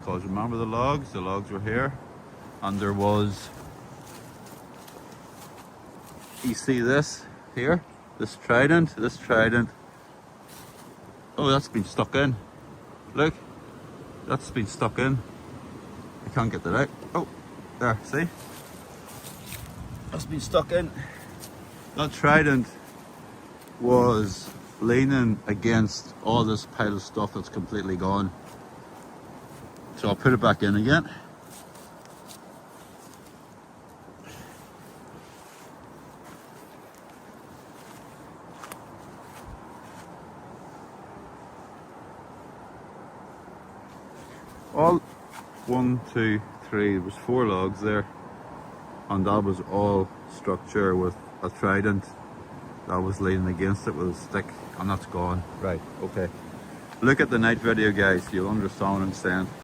Because remember the logs were here, and there was, you see this here, this trident, oh, that's been stuck in, look, that's been stuck in, I can't get that out, oh, there, see, that's been stuck in. That trident was leaning against all this pile of stuff that's completely gone. So I'll put it back in again. All 1, 2, 3, there was 4 logs there, and that was all structure with a trident that was leaning against it with a stick, and that's gone. Right, okay. Look at the night video, guys, you'll understand what I'm saying.